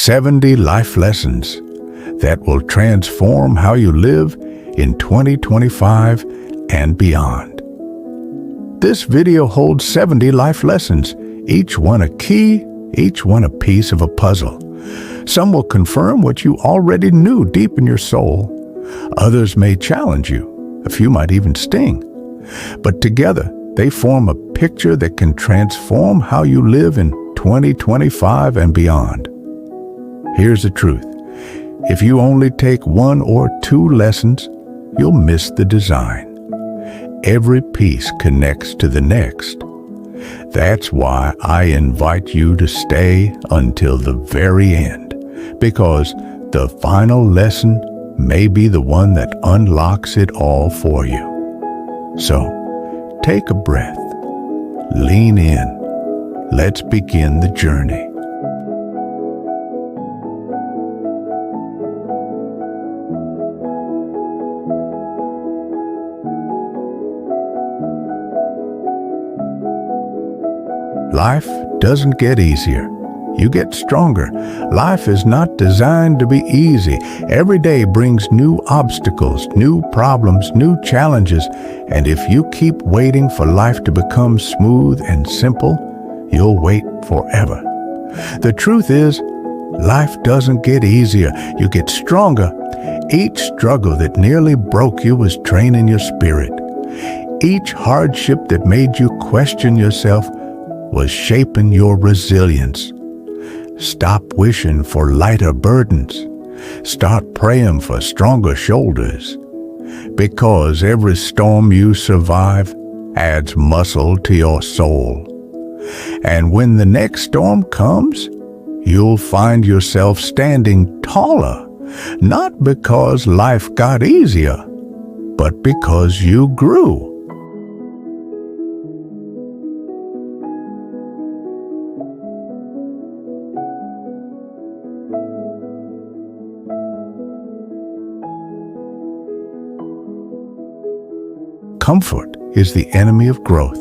70 life lessons that will transform how you live in 2025 and beyond. This video holds 70 life lessons, each one a key, each one a piece of a puzzle. Some will confirm what you already knew deep in your soul. Others may challenge you. A few might even sting. But together, they form a picture that can transform how you live in 2025 and beyond. Here's the truth. If you only take one or two lessons, you'll miss the design. Every piece connects to the next. That's why I invite you to stay until the very end, because the final lesson may be the one that unlocks it all for you. So, take a breath, lean in, let's begin the journey. Life doesn't get easier. You get stronger. Life is not designed to be easy. Every day brings new obstacles, new problems, new challenges. And if you keep waiting for life to become smooth and simple, you'll wait forever. The truth is, life doesn't get easier. You get stronger. Each struggle that nearly broke you was training your spirit. Each hardship that made you question yourself was shaping your resilience. Stop wishing for lighter burdens. Start praying for stronger shoulders. Because every storm you survive adds muscle to your soul. And when the next storm comes, you'll find yourself standing taller, not because life got easier, but because you grew. Comfort is the enemy of growth.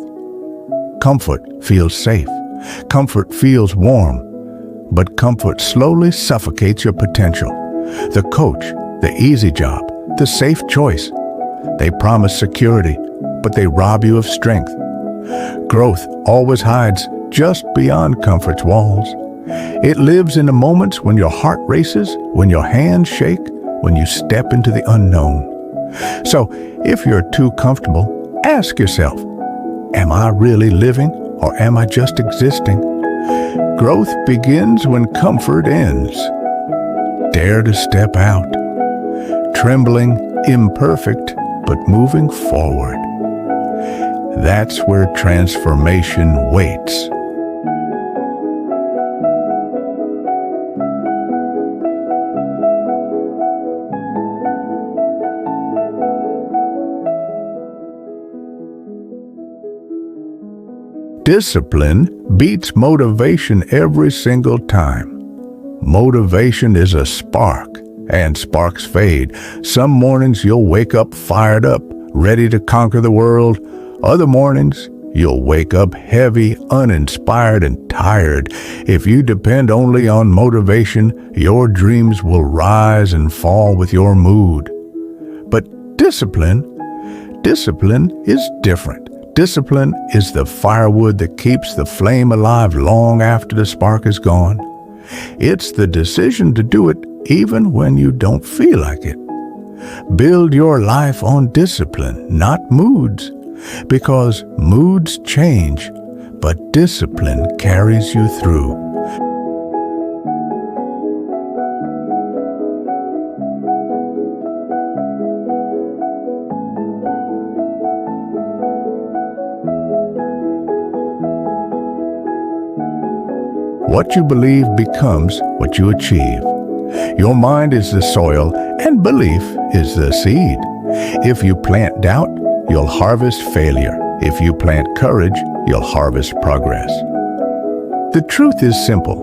Comfort feels safe. Comfort feels warm. But comfort slowly suffocates your potential. The coach, the easy job, the safe choice. They promise security, but they rob you of strength. Growth always hides just beyond comfort's walls. It lives in the moments when your heart races, when your hands shake, when you step into the unknown. So, if you're too comfortable, ask yourself, am I really living or am I just existing? Growth begins when comfort ends. Dare to step out, trembling, imperfect, but moving forward. That's where transformation waits. Discipline beats motivation every single time. Motivation is a spark, and sparks fade. Some mornings you'll wake up fired up, ready to conquer the world. Other mornings you'll wake up heavy, uninspired, and tired. If you depend only on motivation, your dreams will rise and fall with your mood. But discipline is different. Discipline is the firewood that keeps the flame alive long after the spark is gone. It's the decision to do it even when you don't feel like it. Build your life on discipline, not moods, because moods change, but discipline carries you through. What you believe becomes what you achieve. Your mind is the soil and belief is the seed. If you plant doubt, you'll harvest failure. If you plant courage, you'll harvest progress. The truth is simple.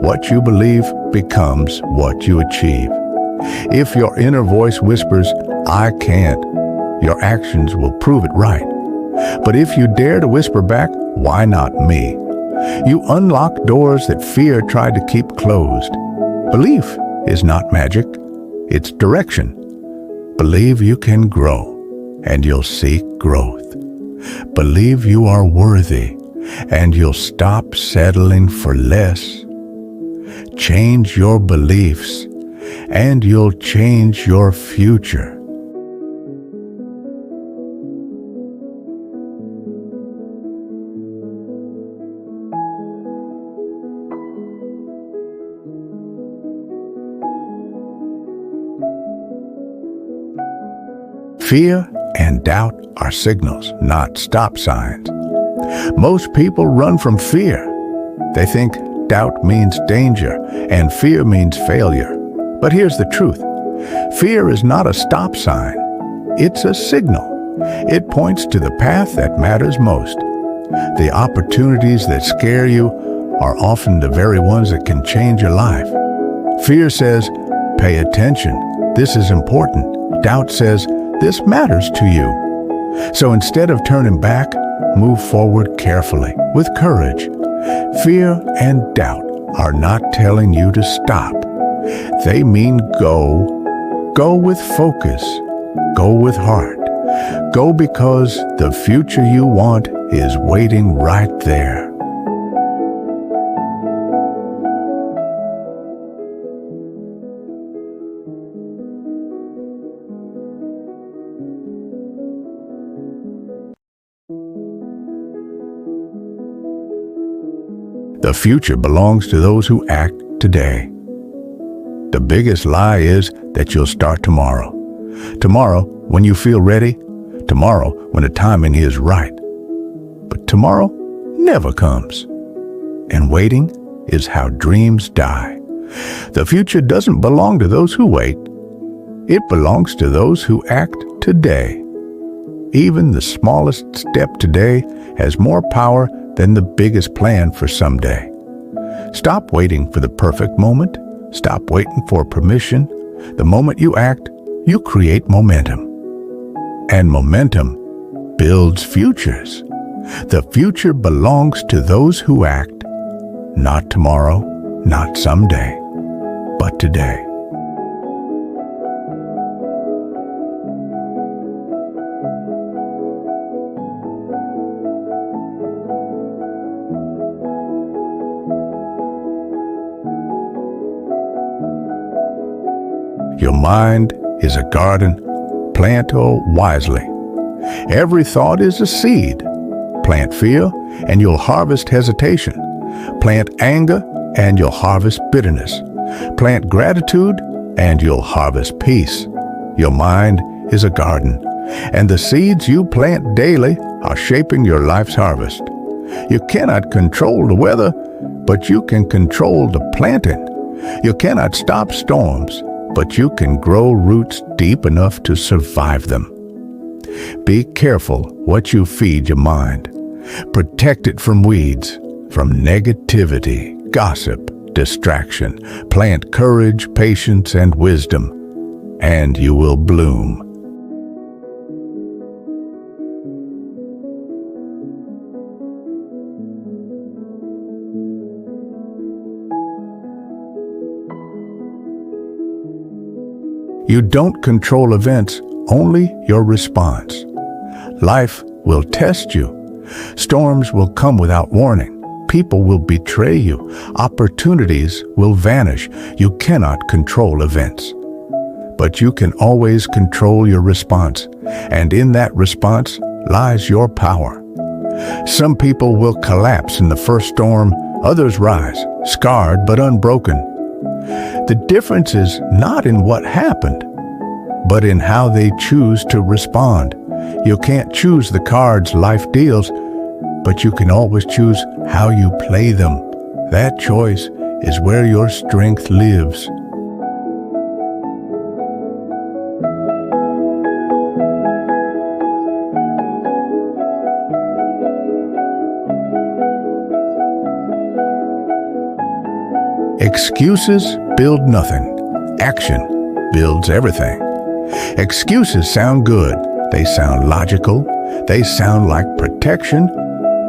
What you believe becomes what you achieve. If your inner voice whispers, "I can't," your actions will prove it right. But if you dare to whisper back, "Why not me?" you unlock doors that fear tried to keep closed. Belief is not magic, it's direction. Believe you can grow, and you'll seek growth. Believe you are worthy, and you'll stop settling for less. Change your beliefs, and you'll change your future. Fear and doubt are signals, not stop signs. Most people run from fear. They think doubt means danger and fear means failure. But here's the truth. Fear is not a stop sign. It's a signal. It points to the path that matters most. The opportunities that scare you are often the very ones that can change your life. Fear says, pay attention. This is important. Doubt says, this matters to you. So instead of turning back, move forward carefully, with courage. Fear and doubt are not telling you to stop. They mean go. Go with focus. Go with heart. Go because the future you want is waiting right there. The future belongs to those who act today. The biggest lie is that you'll start tomorrow. Tomorrow when you feel ready. Tomorrow when the timing is right. But tomorrow never comes. And waiting is how dreams die. The future doesn't belong to those who wait. It belongs to those who act today. Even the smallest step today has more power than the biggest plan for someday. Stop waiting for the perfect moment. Stop waiting for permission. The moment you act, you create momentum. And momentum builds futures. The future belongs to those who act, not tomorrow, not someday, but today. Your mind is a garden. Plant it wisely. Every thought is a seed. Plant fear, and you'll harvest hesitation. Plant anger, and you'll harvest bitterness. Plant gratitude, and you'll harvest peace. Your mind is a garden, and the seeds you plant daily are shaping your life's harvest. You cannot control the weather, but you can control the planting. You cannot stop storms, but you can grow roots deep enough to survive them. Be careful what you feed your mind. Protect it from weeds, from negativity, gossip, distraction. Plant courage, patience, and wisdom, and you will bloom. You don't control events, only your response. Life will test you. Storms will come without warning. People will betray you. Opportunities will vanish. You cannot control events. But you can always control your response, and in that response lies your power. Some people will collapse in the first storm, others rise, scarred but unbroken. The difference is not in what happened, but in how they choose to respond. You can't choose the cards life deals, but you can always choose how you play them. That choice is where your strength lives. Excuses build nothing. Action builds everything. Excuses sound good. They sound logical. They sound like protection.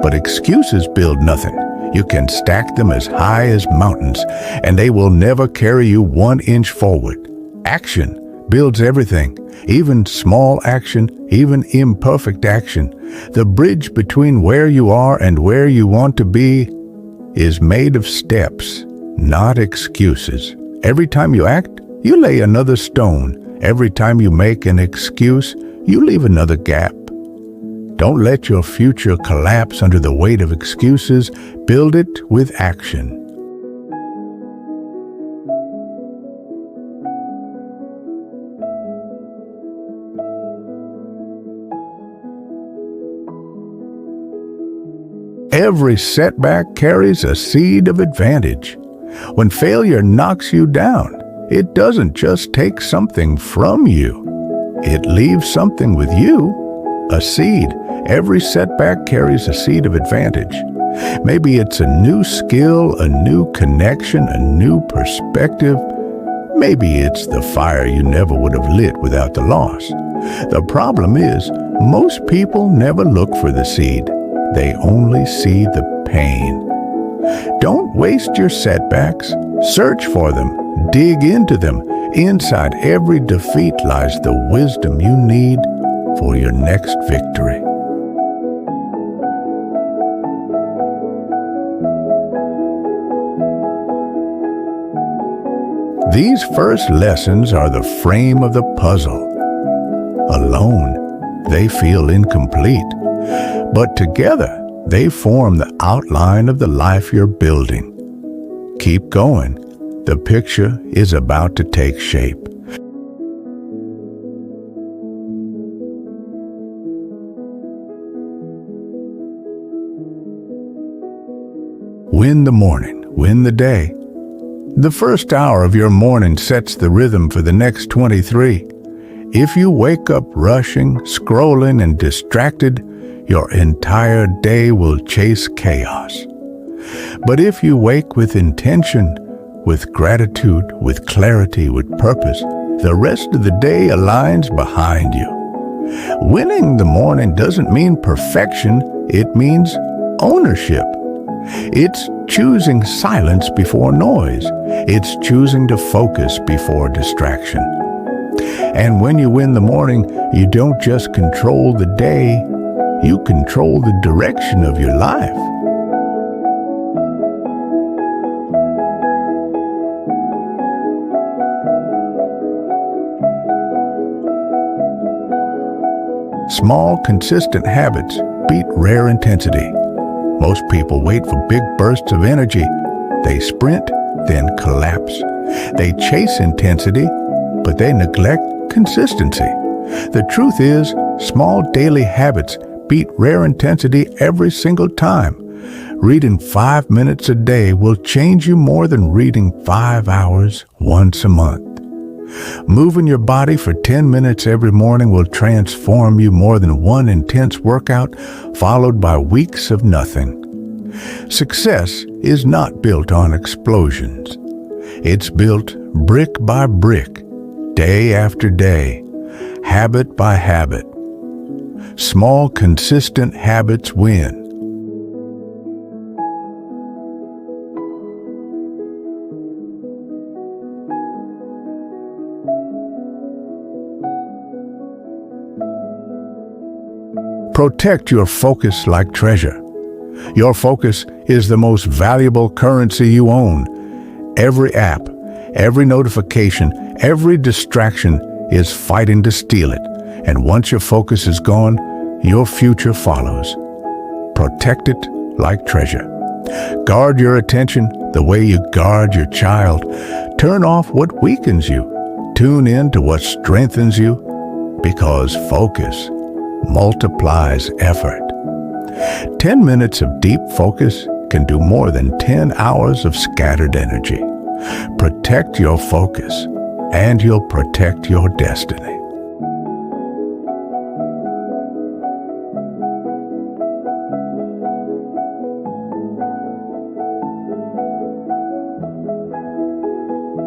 But excuses build nothing. You can stack them as high as mountains, and they will never carry you 1 inch forward. Action builds everything, even small action, even imperfect action. The bridge between where you are and where you want to be is made of steps, not excuses. Every time you act, you lay another stone. Every time you make an excuse, you leave another gap. Don't let your future collapse under the weight of excuses. Build it with action. Every setback carries a seed of advantage. When failure knocks you down, it doesn't just take something from you. It leaves something with you, a seed. Every setback carries a seed of advantage. Maybe it's a new skill, a new connection, a new perspective. Maybe it's the fire you never would have lit without the loss. The problem is, most people never look for the seed. They only see the pain. Don't waste your setbacks. Search for them. Dig into them. Inside every defeat lies the wisdom you need for your next victory. These first lessons are the frame of the puzzle. Alone, they feel incomplete, but together, they form the outline of the life you're building. Keep going. The picture is about to take shape. Win the morning, win the day. The first hour of your morning sets the rhythm for the next 23. If you wake up rushing, scrolling, and distracted, your entire day will chase chaos. But if you wake with intention, with gratitude, with clarity, with purpose, the rest of the day aligns behind you. Winning the morning doesn't mean perfection, it means ownership. It's choosing silence before noise. It's choosing to focus before distraction. And when you win the morning, you don't just control the day, you control the direction of your life. Small, consistent habits beat rare intensity. Most people wait for big bursts of energy. They sprint, then collapse. They chase intensity, but they neglect consistency. The truth is, small daily habits beat rare intensity every single time. Reading 5 minutes a day will change you more than reading 5 hours once a month. Moving your body for 10 minutes every morning will transform you more than one intense workout followed by weeks of nothing. Success is not built on explosions. It's built brick by brick, day after day, habit by habit. Small, consistent habits win. Protect your focus like treasure. Your focus is the most valuable currency you own. Every app, every notification, every distraction is fighting to steal it. And once your focus is gone, your future follows. Protect it like treasure. Guard your attention the way you guard your child. Turn off what weakens you. Tune in to what strengthens you, because focus multiplies effort. 10 minutes of deep focus can do more than 10 hours of scattered energy. Protect your focus, and you'll protect your destiny.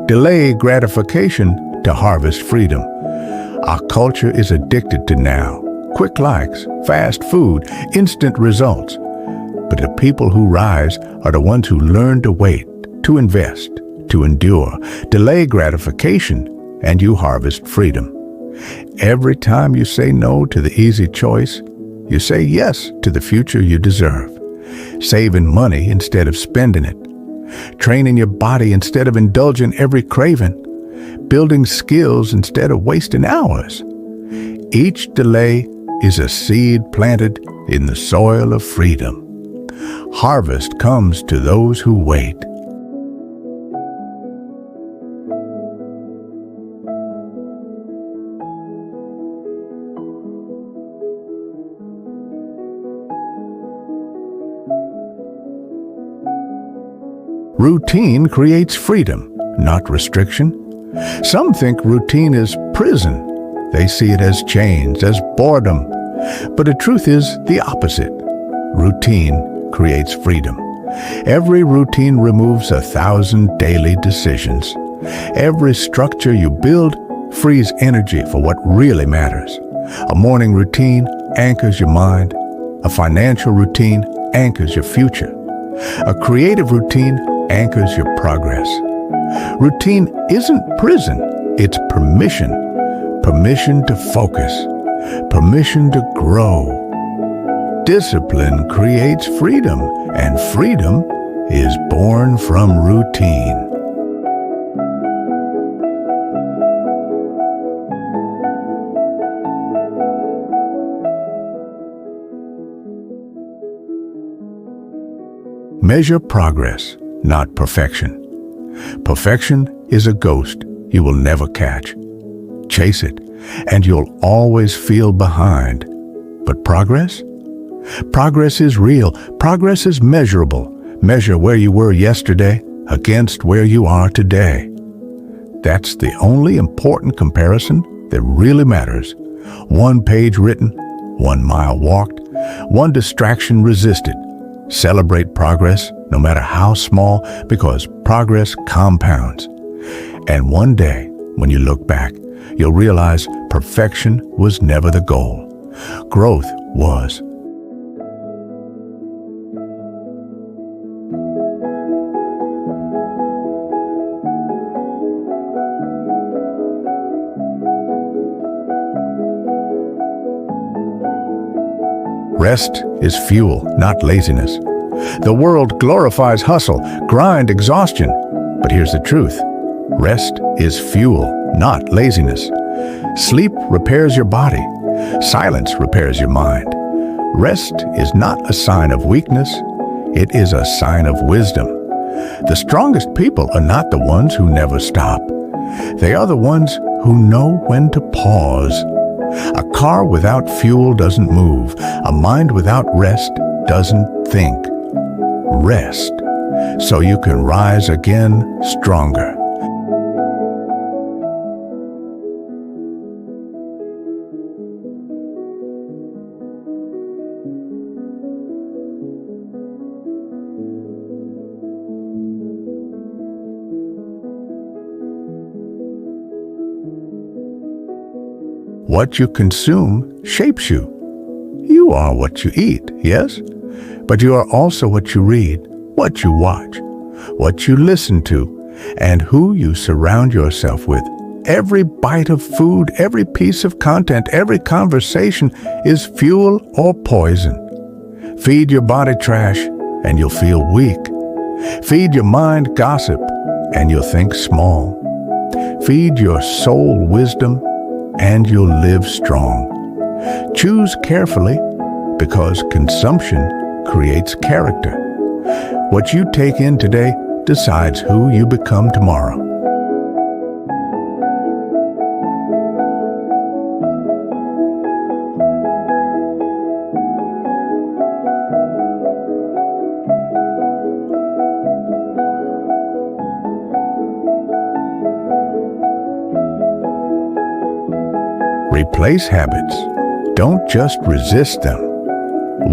Delay gratification to harvest freedom. Our culture is addicted to now. Quick likes, fast food, instant results. But the people who rise are the ones who learn to wait, to invest, to endure, delay gratification, and you harvest freedom. Every time you say no to the easy choice, you say yes to the future you deserve. Saving money instead of spending it. Training your body instead of indulging every craving. Building skills instead of wasting hours. Each delay is a seed planted in the soil of freedom. Harvest comes to those who wait. Routine creates freedom, not restriction. Some think routine is prison. They see it as chains, as boredom. But the truth is the opposite. Routine creates freedom. Every routine removes 1,000 daily decisions. Every structure you build frees energy for what really matters. A morning routine anchors your mind. A financial routine anchors your future. A creative routine anchors your progress. Routine isn't prison, it's permission. Permission to focus. Permission to grow. Discipline creates freedom, and freedom is born from routine. Measure progress, not perfection. Perfection is a ghost you will never catch. Chase it, and you'll always feel behind. But progress? Progress is real. Progress is measurable. Measure where you were yesterday against where you are today. That's the only important comparison that really matters. 1 page written, 1 mile walked, 1 distraction resisted. Celebrate progress, no matter how small, because progress compounds. And one day, when you look back, you'll realize perfection was never the goal. Growth was. Rest is fuel, not laziness. The world glorifies hustle, grind, exhaustion. But here's the truth. Rest is fuel, not laziness. Sleep repairs your body. Silence repairs your mind. Rest is not a sign of weakness. It is a sign of wisdom. The strongest people are not the ones who never stop. They are the ones who know when to pause. A car without fuel doesn't move. A mind without rest doesn't think. Rest, so you can rise again stronger. What you consume shapes you. You are what you eat, yes? But you are also what you read, what you watch, what you listen to, and who you surround yourself with. Every bite of food, every piece of content, every conversation is fuel or poison. Feed your body trash, and you'll feel weak. Feed your mind gossip, and you'll think small. Feed your soul wisdom, and you'll live strong. Choose carefully, because consumption creates character. What you take in today decides who you become tomorrow. Replace habits. Don't just resist them.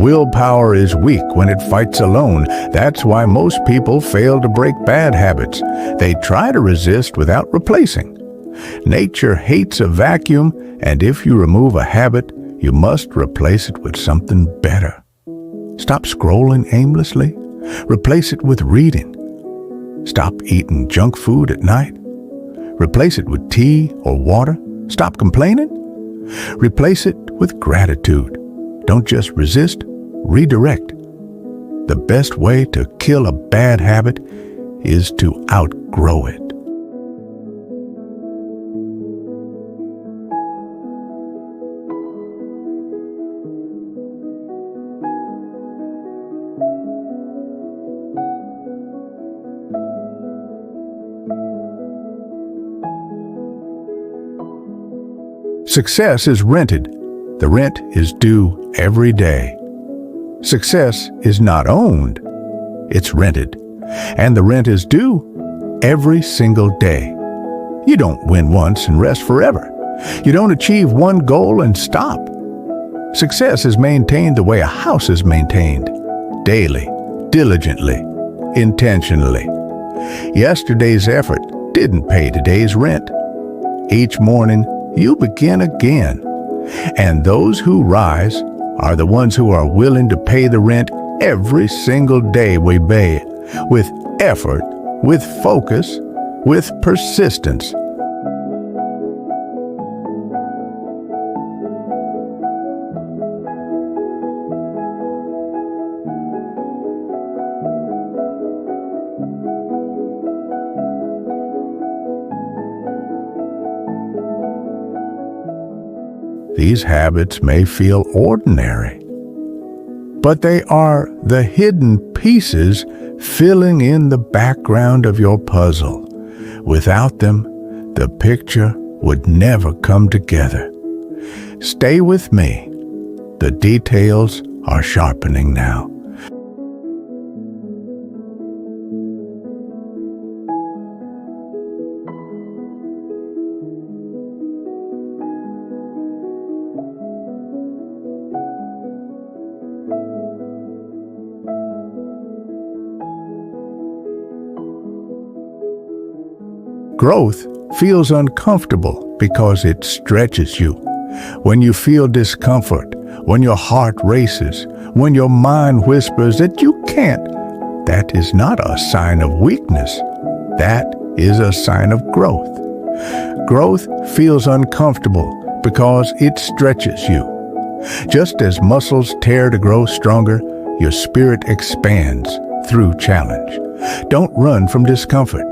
Willpower is weak when it fights alone. That's why most people fail to break bad habits. They try to resist without replacing. Nature hates a vacuum, and if you remove a habit, you must replace it with something better. Stop scrolling aimlessly. Replace it with reading. Stop eating junk food at night. Replace it with tea or water. Stop complaining. Replace it with gratitude. Don't just resist, redirect. The best way to kill a bad habit is to outgrow it. Success is rented. The rent is due every day. Success is not owned. It's rented. And the rent is due every single day. You don't win once and rest forever. You don't achieve one goal and stop. Success is maintained the way a house is maintained. Daily, diligently, intentionally. Yesterday's effort didn't pay today's rent. Each morning, you begin again. And those who rise are the ones who are willing to pay the rent every single day we pay, with effort, with focus, with persistence. These habits may feel ordinary, but they are the hidden pieces filling in the background of your puzzle. Without them, the picture would never come together. Stay with me. The details are sharpening now. Growth feels uncomfortable because it stretches you. When you feel discomfort, when your heart races, when your mind whispers that you can't, that is not a sign of weakness. That is a sign of growth. Growth feels uncomfortable because it stretches you. Just as muscles tear to grow stronger, your spirit expands through challenge. Don't run from discomfort.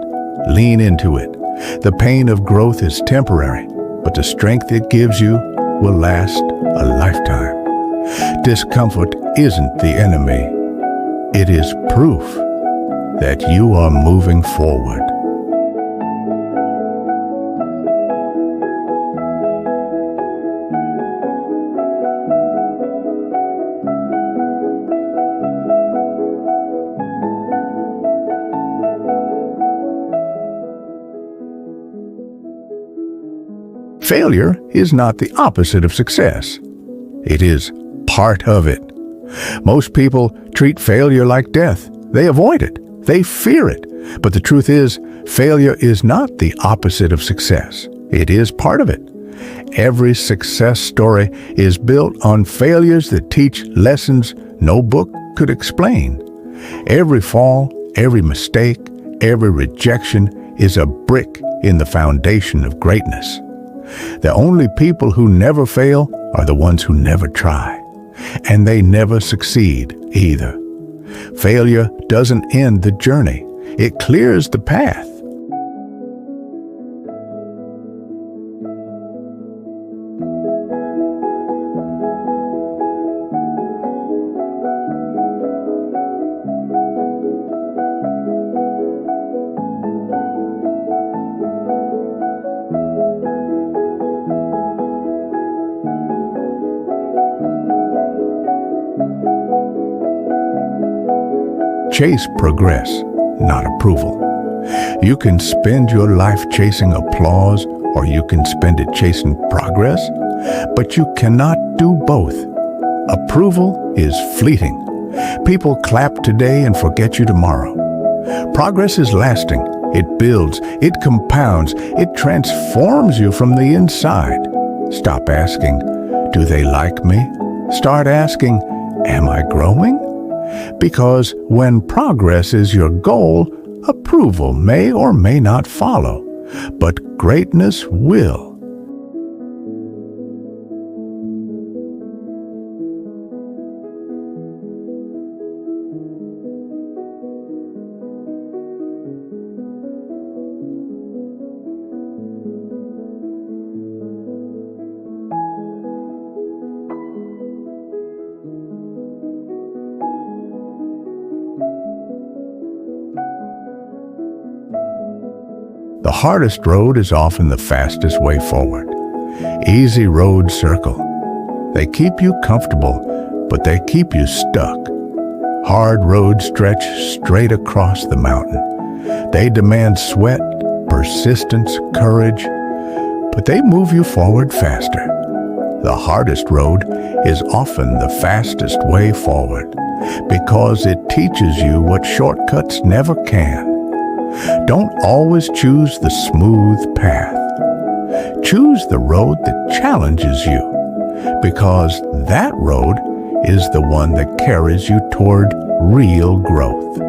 Lean into it. The pain of growth is temporary, but the strength it gives you will last a lifetime. Discomfort isn't the enemy. It is proof that you are moving forward. Failure is not the opposite of success. It is part of it. Most people treat failure like death. They avoid it. They fear it. But the truth is, failure is not the opposite of success. It is part of it. Every success story is built on failures that teach lessons no book could explain. Every fall, every mistake, every rejection is a brick in the foundation of greatness. The only people who never fail are the ones who never try, and they never succeed either. Failure doesn't end the journey. It clears the path. Chase progress, not approval. You can spend your life chasing applause, or you can spend it chasing progress, but you cannot do both. Approval is fleeting. People clap today and forget you tomorrow. Progress is lasting. It builds, it compounds, it transforms you from the inside. Stop asking, do they like me? Start asking, am I growing? Because when progress is your goal, approval may or may not follow, but greatness will. The hardest road is often the fastest way forward. Easy roads circle. They keep you comfortable, but they keep you stuck. Hard roads stretch straight across the mountain. They demand sweat, persistence, courage, but they move you forward faster. The hardest road is often the fastest way forward because it teaches you what shortcuts never can. Don't always choose the smooth path. Choose the road that challenges you, because that road is the one that carries you toward real growth.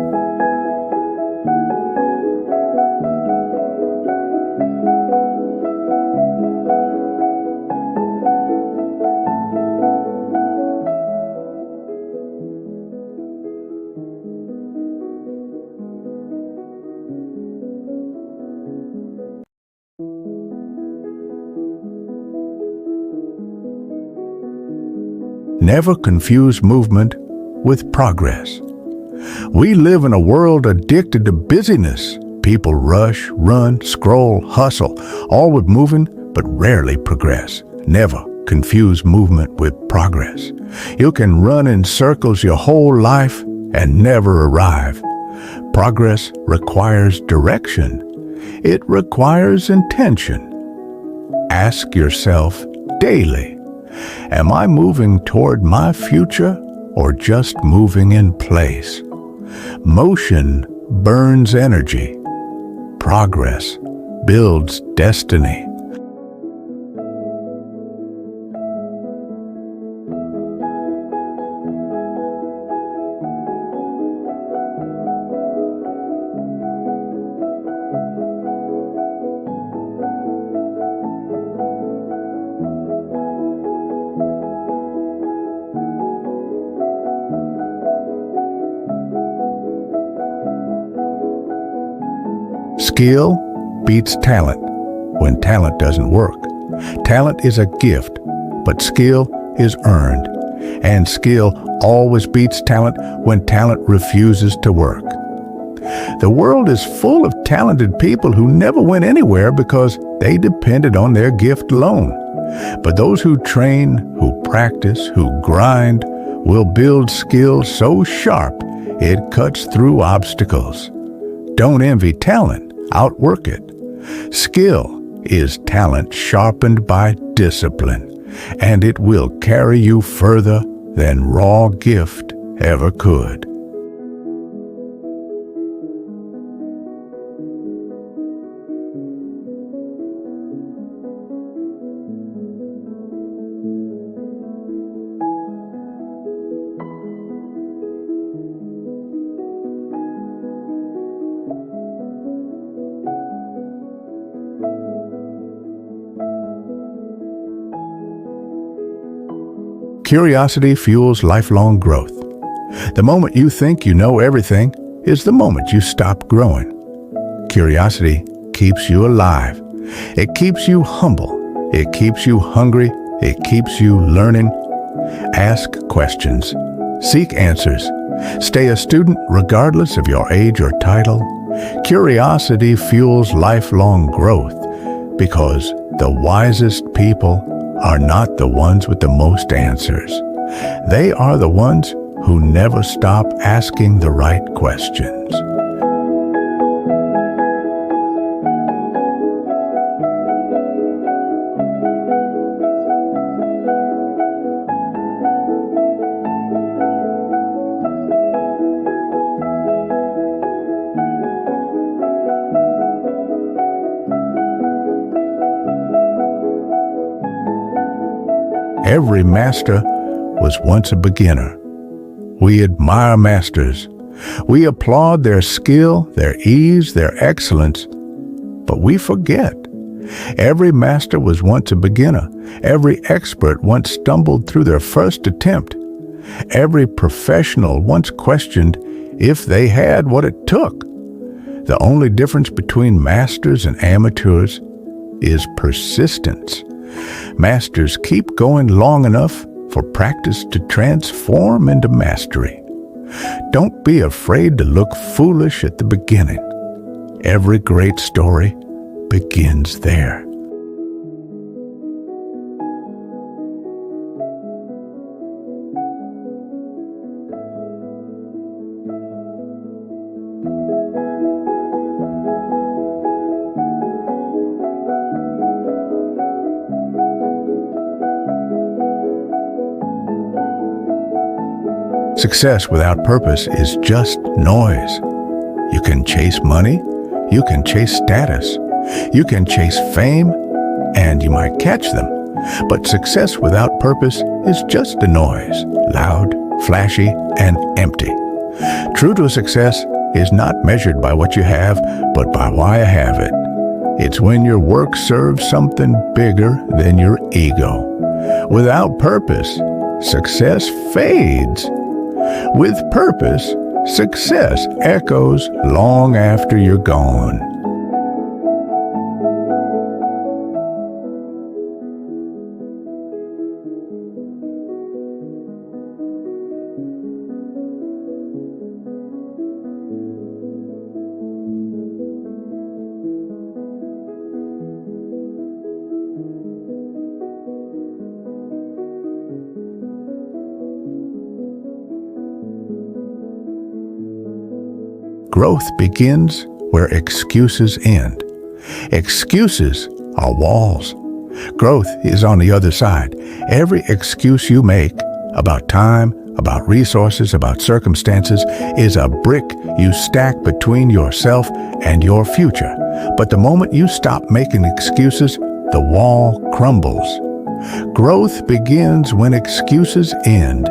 Never confuse movement with progress. We live in a world addicted to busyness. People rush, run, scroll, hustle, all with moving, but rarely progress. Never confuse movement with progress. You can run in circles your whole life and never arrive. Progress requires direction. It requires intention. Ask yourself daily, am I moving toward my future or just moving in place? Motion burns energy. Progress builds destiny. Skill beats talent when talent doesn't work. Talent is a gift, but skill is earned. And skill always beats talent when talent refuses to work. The world is full of talented people who never went anywhere because they depended on their gift alone. But those who train, who practice, who grind, will build skill so sharp it cuts through obstacles. Don't envy talent. Outwork it. Skill is talent sharpened by discipline, and it will carry you further than raw gift ever could. Curiosity fuels lifelong growth. The moment you think you know everything is the moment you stop growing. Curiosity keeps you alive. It keeps you humble. It keeps you hungry. It keeps you learning. Ask questions. Seek answers. Stay a student regardless of your age or title. Curiosity fuels lifelong growth because the wisest people are not the ones with the most answers. They are the ones who never stop asking the right questions. Every master was once a beginner. We admire masters. We applaud their skill, their ease, their excellence. But we forget. Every master was once a beginner. Every expert once stumbled through their first attempt. Every professional once questioned if they had what it took. The only difference between masters and amateurs is persistence. Masters keep going long enough for practice to transform into mastery. Don't be afraid to look foolish at the beginning. Every great story begins there. Success without purpose is just noise. You can chase money, you can chase status, you can chase fame, and you might catch them. But success without purpose is just a noise, loud, flashy, and empty. True to success is not measured by what you have, but by why you have it. It's when your work serves something bigger than your ego. Without purpose, success fades. With purpose, success echoes long after you're gone. Growth begins where excuses end. Excuses are walls. Growth is on the other side. Every excuse you make about time, about resources, about circumstances is a brick you stack between yourself and your future. But the moment you stop making excuses, the wall crumbles. Growth begins when excuses end.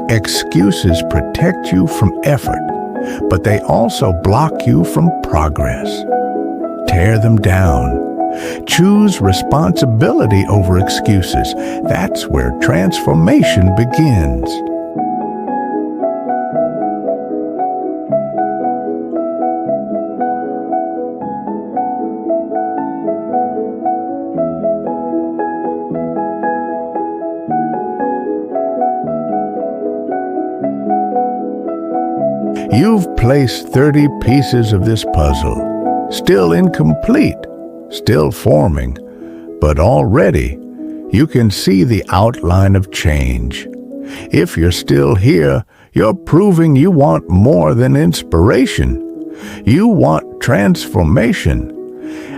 Excuses protect you from effort, but they also block you from progress. Tear them down. Choose responsibility over excuses. That's where transformation begins. You've placed 30 pieces of this puzzle, still incomplete, still forming, but already you can see the outline of change. If you're still here, you're proving you want more than inspiration. You want transformation,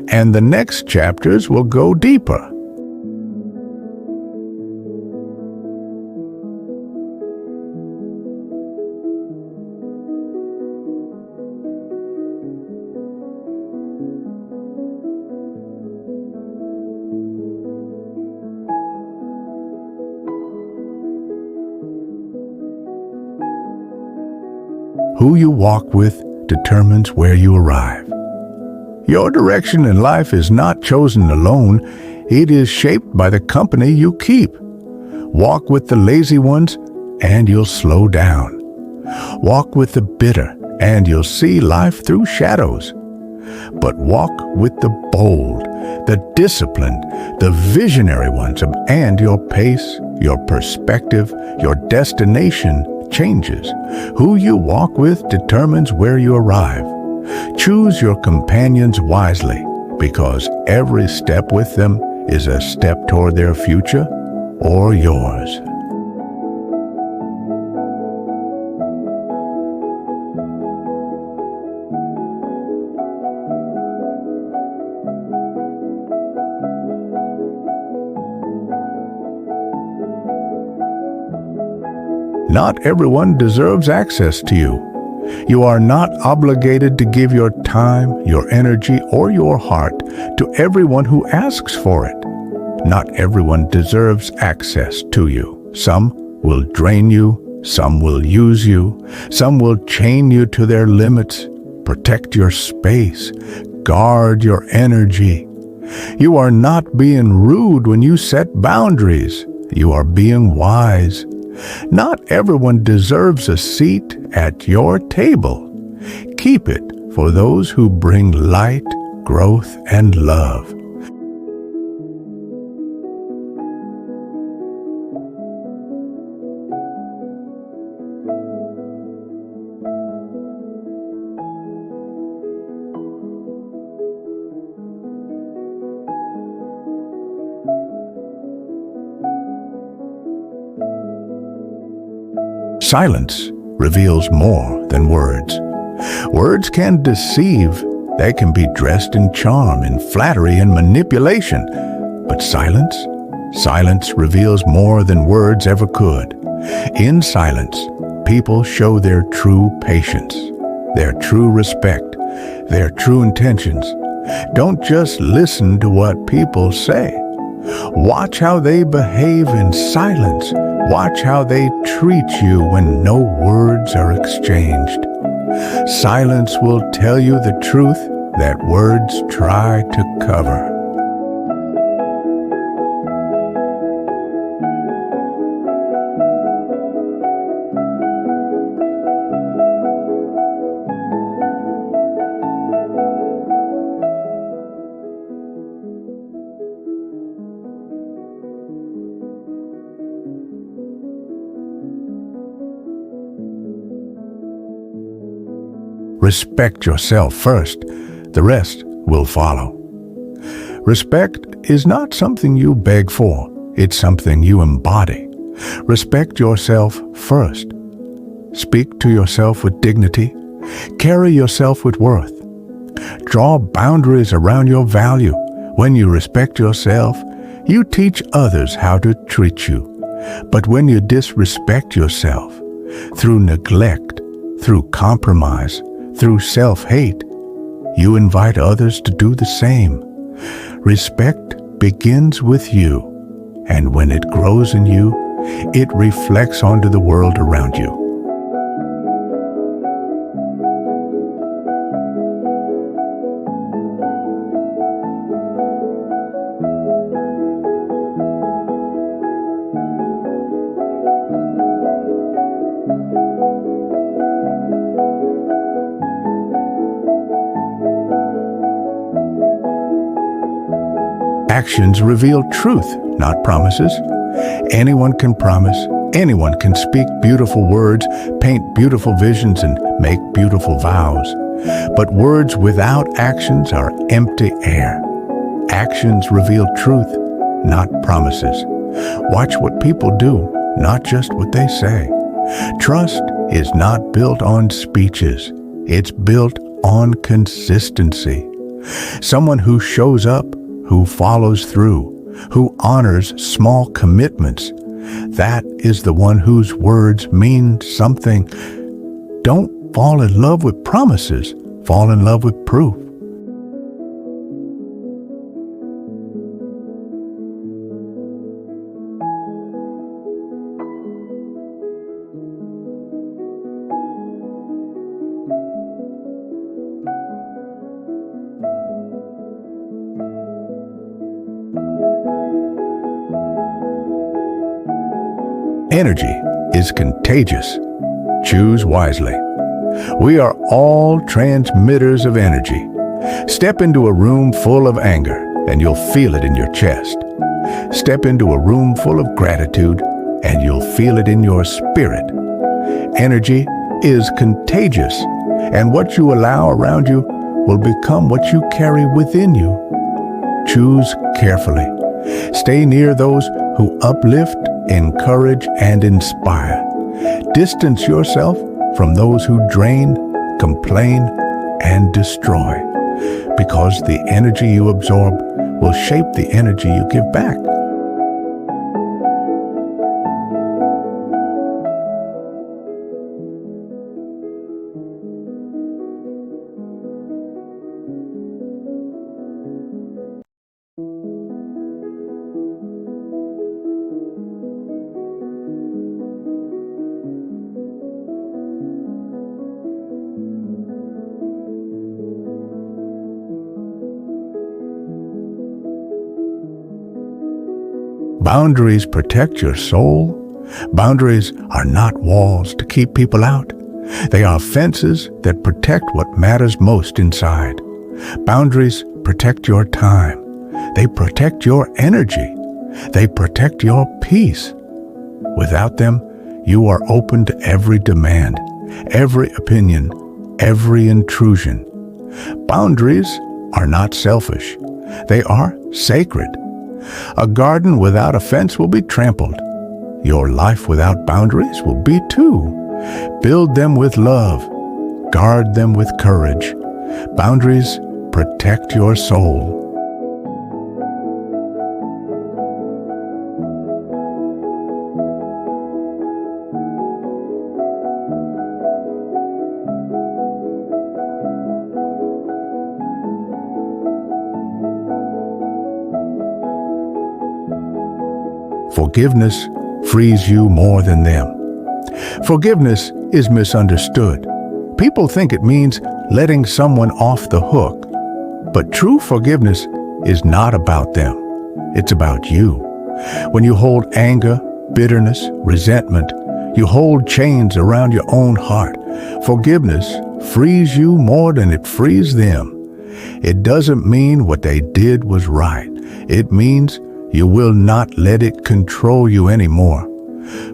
and the next chapters will go deeper. Who you walk with determines where you arrive. Your direction in life is not chosen alone. It is shaped by the company you keep. Walk with the lazy ones, and you'll slow down. Walk with the bitter, and you'll see life through shadows. But walk with the bold, the disciplined, the visionary ones, and your pace, your perspective, your destination changes. Who you walk with determines where you arrive. Choose your companions wisely, because every step with them is a step toward their future or yours. Not everyone deserves access to you. You are not obligated to give your time, your energy, or your heart to everyone who asks for it. Not everyone deserves access to you. Some will drain you, Some will use you. Some will chain you to their limits. Protect your space. Guard your energy. You are not being rude when you set boundaries. You are being wise. Not everyone deserves a seat at your table. Keep it for those who bring light, growth, and love. Silence reveals more than words. Words can deceive. They can be dressed in charm, in flattery, and manipulation. But silence reveals more than words ever could. In silence, people show their true patience, their true respect, their true intentions. Don't just listen to what people say. Watch how they behave in silence. Watch how they treat you when no words are exchanged. Silence will tell you the truth that words try to cover. Respect yourself first. The rest will follow. Respect is not something you beg for. It's something you embody. Respect yourself first. Speak to yourself with dignity. Carry yourself with worth. Draw boundaries around your value. When you respect yourself, you teach others how to treat you. But when you disrespect yourself, through neglect, through compromise, through self-hate, you invite others to do the same. Respect begins with you, and when it grows in you, it reflects onto the world around you. Actions reveal truth, not promises. Anyone can promise. Anyone can speak beautiful words, paint beautiful visions, and make beautiful vows. But words without actions are empty air. Actions reveal truth, not promises. Watch what people do, not just what they say. Trust is not built on speeches. It's built on consistency. Someone who shows up, who follows through, who honors small commitments, that is the one whose words mean something. Don't fall in love with promises. Fall in love with proof. Energy is contagious. Choose wisely. We are all transmitters of energy. Step into a room full of anger, and you'll feel it in your chest. Step into a room full of gratitude, and you'll feel it in your spirit. Energy is contagious, and what you allow around you will become what you carry within you. Choose carefully. Stay near those who uplift, encourage, and inspire. Distance yourself from those who drain, complain, and destroy, because the energy you absorb will shape the energy you give back. Boundaries protect your soul. Boundaries are not walls to keep people out. They are fences that protect what matters most inside. Boundaries protect your time. They protect your energy. They protect your peace. Without them, you are open to every demand, every opinion, every intrusion. Boundaries are not selfish. They are sacred. A garden without a fence will be trampled. Your life without boundaries will be too. Build them with love. Guard them with courage. Boundaries protect your soul. Forgiveness frees you more than them. Forgiveness is misunderstood. People think it means letting someone off the hook. But true forgiveness is not about them. It's about you. When you hold anger, bitterness, resentment, you hold chains around your own heart. Forgiveness frees you more than it frees them. It doesn't mean what they did was right. It means you will not let it control you anymore.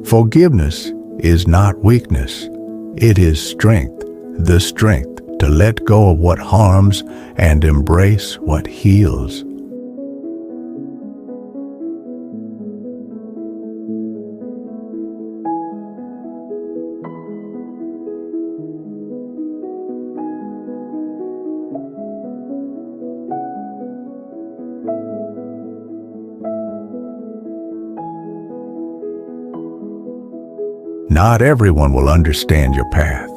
Forgiveness is not weakness. It is strength, the strength to let go of what harms and embrace what heals. Not everyone will understand your path.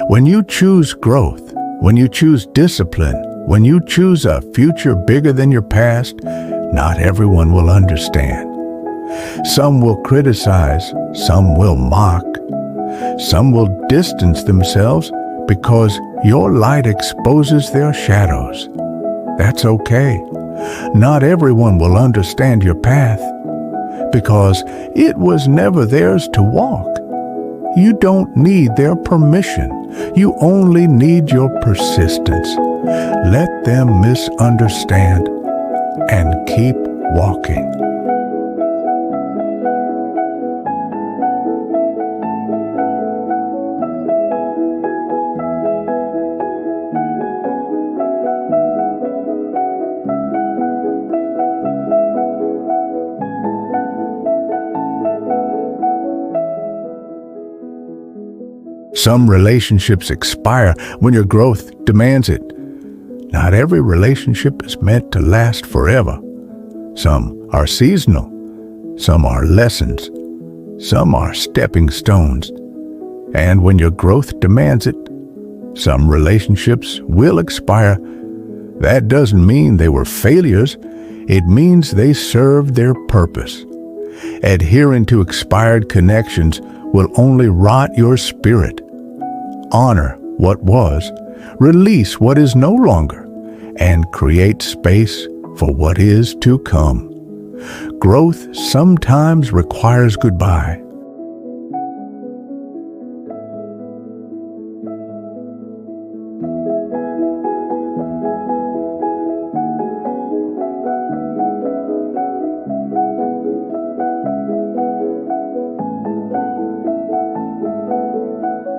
When you choose growth, when you choose discipline, when you choose a future bigger than your past, not everyone will understand. Some will criticize, some will mock, some will distance themselves because your light exposes their shadows. That's okay. Not everyone will understand your path, because it was never theirs to walk. You don't need their permission. You only need your persistence. Let them misunderstand and keep walking. Some relationships expire when your growth demands it. Not every relationship is meant to last forever. Some are seasonal. Some are lessons. Some are stepping stones. And when your growth demands it, some relationships will expire. That doesn't mean they were failures. It means they served their purpose. Adhering to expired connections will only rot your spirit. Honor what was, release what is no longer, and create space for what is to come. Growth sometimes requires goodbye.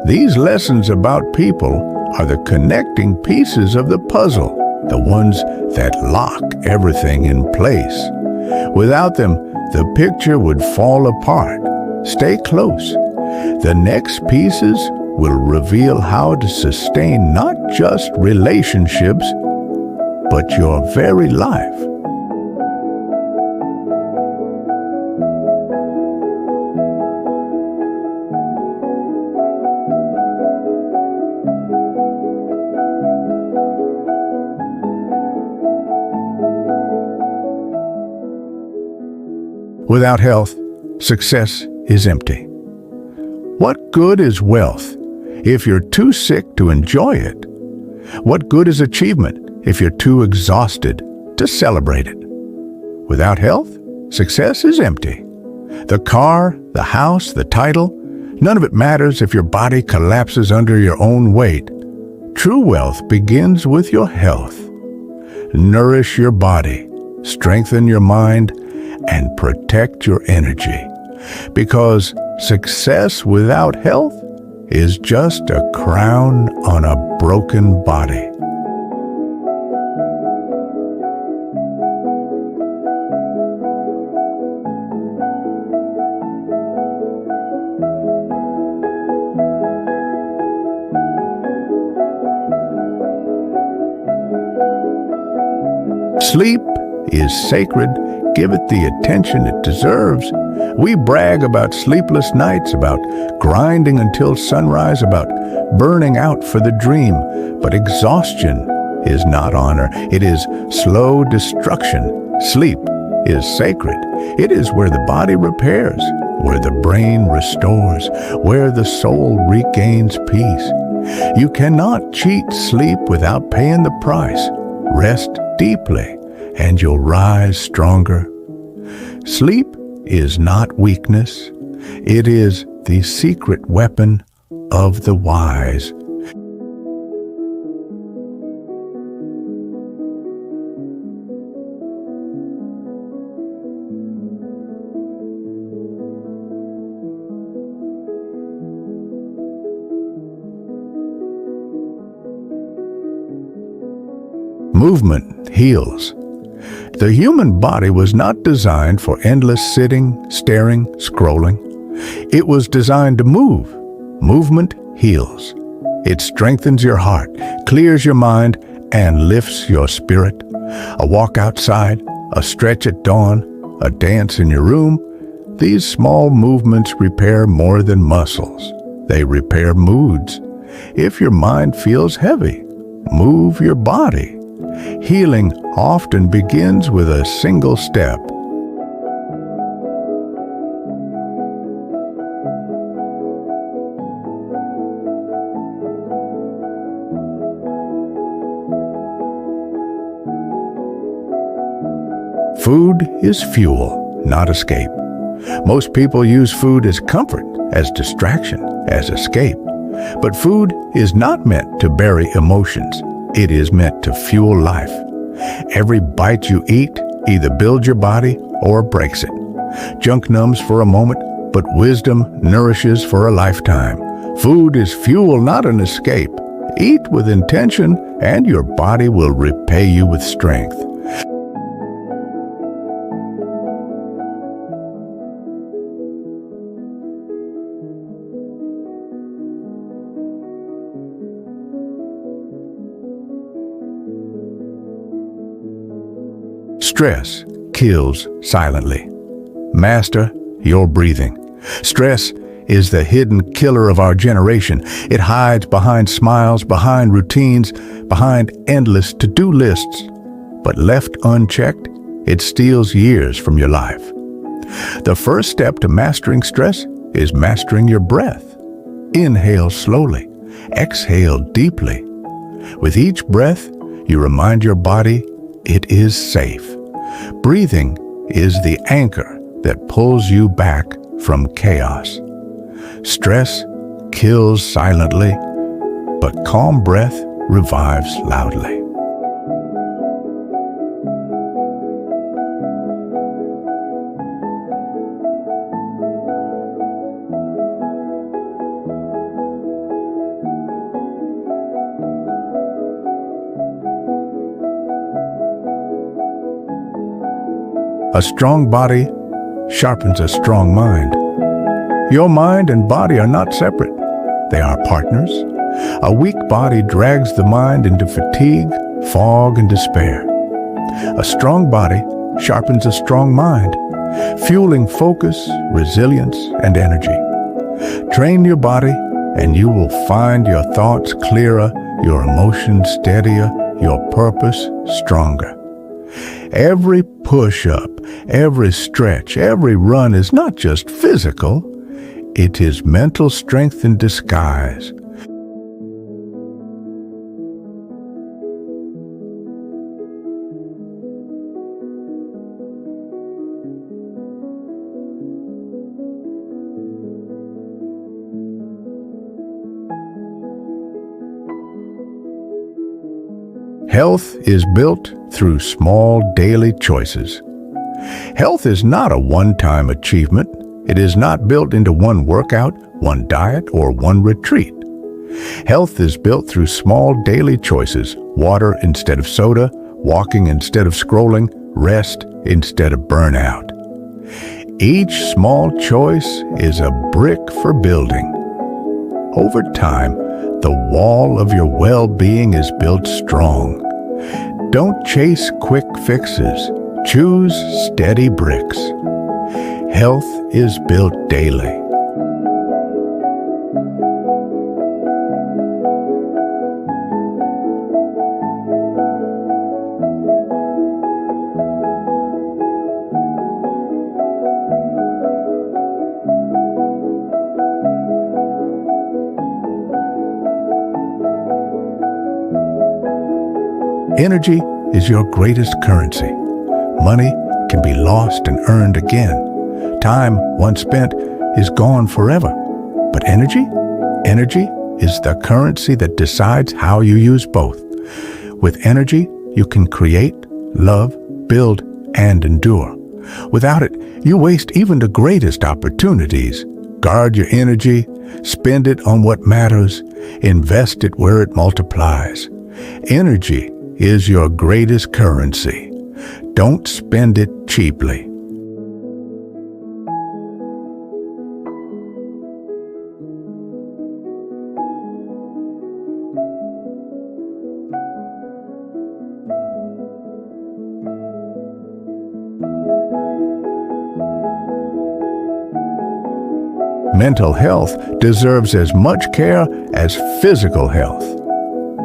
These lessons about people are the connecting pieces of the puzzle, the ones that lock everything in place. Without them, the picture would fall apart. Stay close. The next pieces will reveal how to sustain not just relationships, but your very life. Without health, success is empty. What good is wealth if you're too sick to enjoy it? What good is achievement if you're too exhausted to celebrate it? Without health, success is empty. The car, the house, the title, none of it matters if your body collapses under your own weight. True wealth begins with your health. Nourish your body, strengthen your mind, and protect your energy. Because success without health is just a crown on a broken body. Sleep is sacred. Give it the attention it deserves. We brag about sleepless nights, about grinding until sunrise, about burning out for the dream. But exhaustion is not honor. It is slow destruction. Sleep is sacred. It is where the body repairs, where the brain restores, where the soul regains peace. You cannot cheat sleep without paying the price. Rest deeply, and you'll rise stronger. Sleep is not weakness. It is the secret weapon of the wise. Movement heals. The human body was not designed for endless sitting, staring, scrolling. It was designed to move. Movement heals. It strengthens your heart, clears your mind, and lifts your spirit. A walk outside, a stretch at dawn, a dance in your room. These small movements repair more than muscles. They repair moods. If your mind feels heavy, move your body. Healing often begins with a single step. Food is fuel, not escape. Most people use food as comfort, as distraction, as escape. But food is not meant to bury emotions. It is meant to fuel life. Every bite you eat either builds your body or breaks it. Junk numbs for a moment, but wisdom nourishes for a lifetime. Food is fuel, not an escape. Eat with intention, and your body will repay you with strength. Stress kills silently. Master your breathing. Stress is the hidden killer of our generation. It hides behind smiles, behind routines, behind endless to-do lists. But left unchecked, it steals years from your life. The first step to mastering stress is mastering your breath. Inhale slowly. Exhale deeply. With each breath, you remind your body it is safe. Breathing is the anchor that pulls you back from chaos. Stress kills silently, but calm breath revives loudly. A strong body sharpens a strong mind. Your mind and body are not separate. They are partners. A weak body drags the mind into fatigue, fog, and despair. A strong body sharpens a strong mind, fueling focus, resilience, and energy. Train your body, and you will find your thoughts clearer, your emotions steadier, your purpose stronger. Every push-up, every stretch, every run is not just physical, it is mental strength in disguise. Health is built through small daily choices. Health is not a one-time achievement. It is not built into one workout, one diet, or one retreat. Health is built through small daily choices: water instead of soda, walking instead of scrolling, rest instead of burnout. Each small choice is a brick for building. Over time, the wall of your well-being is built strong. Don't chase quick fixes. Choose steady bricks. Health is built daily. Energy is your greatest currency. Money can be lost and earned again. Time once spent is gone forever. But energy is the currency that decides how you use both. With energy, you can create, love, build, and endure. Without it, you waste even the greatest opportunities. Guard your energy, spend it on what matters, invest it where it multiplies. Energy is your greatest currency. Don't spend it cheaply. Mental health deserves as much care as physical health.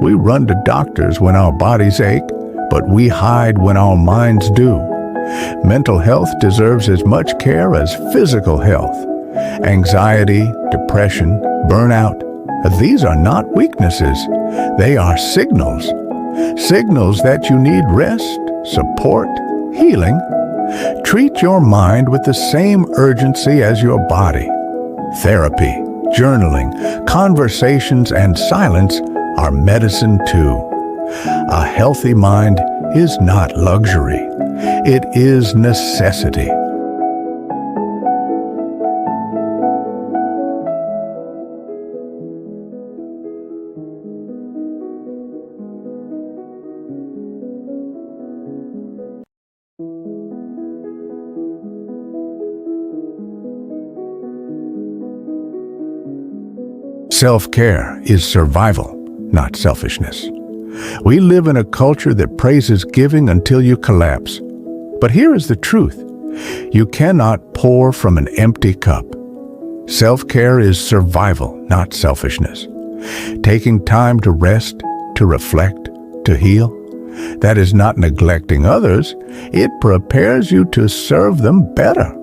We run to doctors when our bodies ache, but we hide when our minds do. Mental health deserves as much care as physical health. Anxiety, depression, burnout, these are not weaknesses. They are signals. Signals that you need rest, support, healing. Treat your mind with the same urgency as your body. Therapy, journaling, conversations, and silence are medicine too. A healthy mind is not luxury. It is necessity. Self-care is survival, not selfishness. We live in a culture that praises giving until you collapse. But here is the truth. You cannot pour from an empty cup. Self-care is survival, not selfishness. Taking time to rest, to reflect, to heal, that is not neglecting others. It prepares you to serve them better.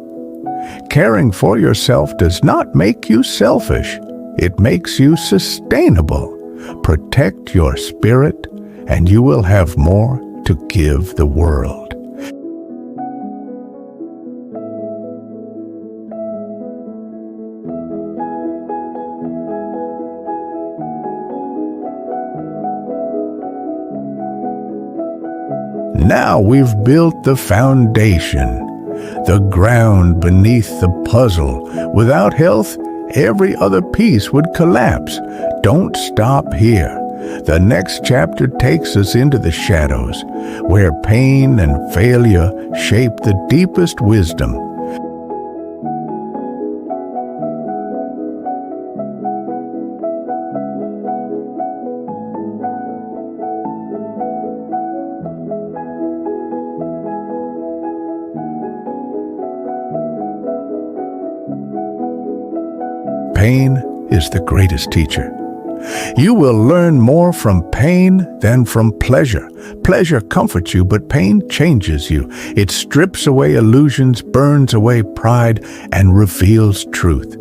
Caring for yourself does not make you selfish. It makes you sustainable. Protect your spirit, and you will have more to give the world. Now we've built the foundation, the ground beneath the puzzle. Without health, every other piece would collapse. Don't stop here. The next chapter takes us into the shadows, where pain and failure shape the deepest wisdom. Pain is the greatest teacher. You will learn more from pain than from pleasure. Pleasure comforts you, but pain changes you. It strips away illusions, burns away pride, and reveals truth.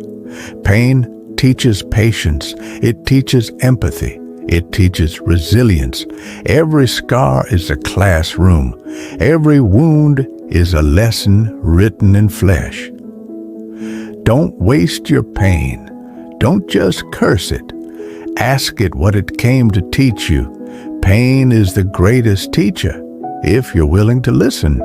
Pain teaches patience. It teaches empathy. It teaches resilience. Every scar is a classroom. Every wound is a lesson written in flesh. Don't waste your pain. Don't just curse it. Ask it what it came to teach you. Pain is the greatest teacher if you're willing to listen.